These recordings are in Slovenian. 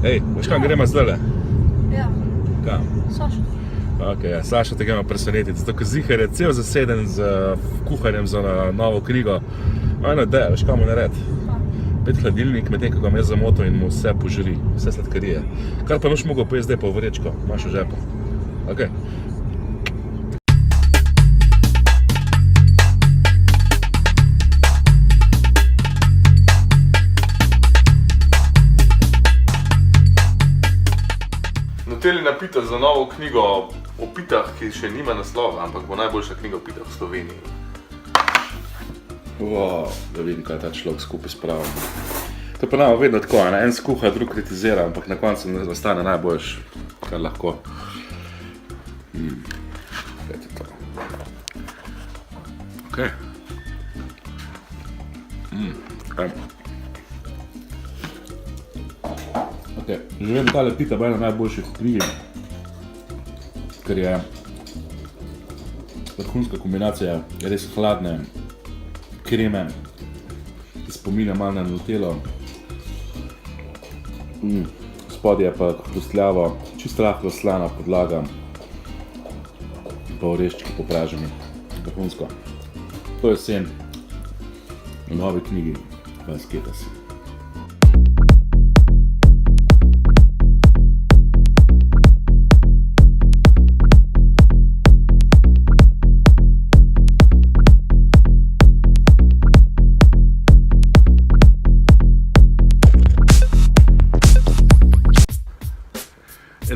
Hej, veš kam gremo zdajle? Ja, Kam? Saša. Okay, ja, Saša te gremo presenetiti, zato ko Zihar je cel zaseden z kuharjem za novo knjigo. Eno idejo, veš kam mu narediti? Pet hladilnik, medtem ko ga me zamoto in mu vse poželi, vse sladkarije. Kar pa noš mogel pojesti zdaj pa v vrečko, imaš v žepu. Okay. Hteli napita za novo knjigo o pitah, ki še nima naslova, ampak bo najboljša knjiga o pitah v Sloveniji. Wow, da vidim, kaj ta človek skupaj spravil. To pa nama vedno tako, en skuha, drug kritizira, ampak na koncu ostane najboljš, kar lahko. Gledajte to. Ok. Že vem, tale pita bo ena najboljših v knjigi, ker je vrhunska kombinacija res hladne kreme, ki spominja malo na nutelo. Spodje pa hrustljavo, čisto rahlo slana podlaga, pa oreščki popraženi, vrhunsko. To je jesen v novi knjigi Basketa si.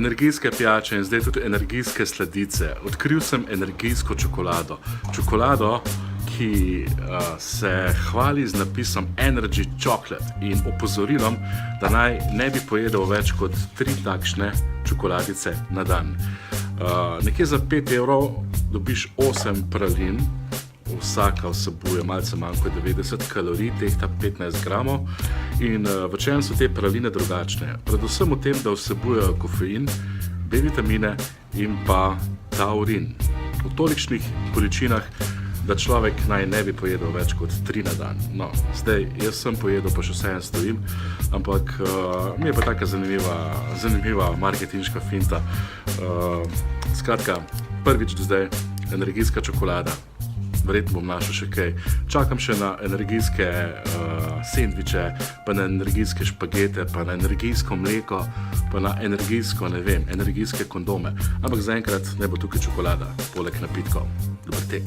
Energijske pijače in zdaj tudi energijske sladice. Odkril sem energijsko čokolado. Čokolado, ki se hvali z napisom Energy Chocolate in opozorilom, da naj ne bi pojedel več kot 3 takšne čokoladice na dan. Nekje za 5 evrov dobiš 8 pralin, vsaka vsebuje malce manj kot 90 kalorij, tehta 15 gramov. In v čem so te praline drugačne? Predvsem v tem, da vsebujejo kofein, B-vitamine in pa taurin. V tolikšnih količinah, da človek naj ne bi pojedel več kot 3 na dan. No, zdaj, jaz sem pojedel, pa še vseeno stojim, ampak mi je pa taka zanimiva marketinška finta. Skratka, prvič do zdaj energijska čokolada. Verjetno bom našel še kaj. Čakam še na energijske sendviče, pa na energijske špagete, pa na energijsko mleko, pa na energijsko, ne vem, energijske kondome. Ampak zaenkrat ne bo tukaj čokolada, poleg napitkov. Dober tek.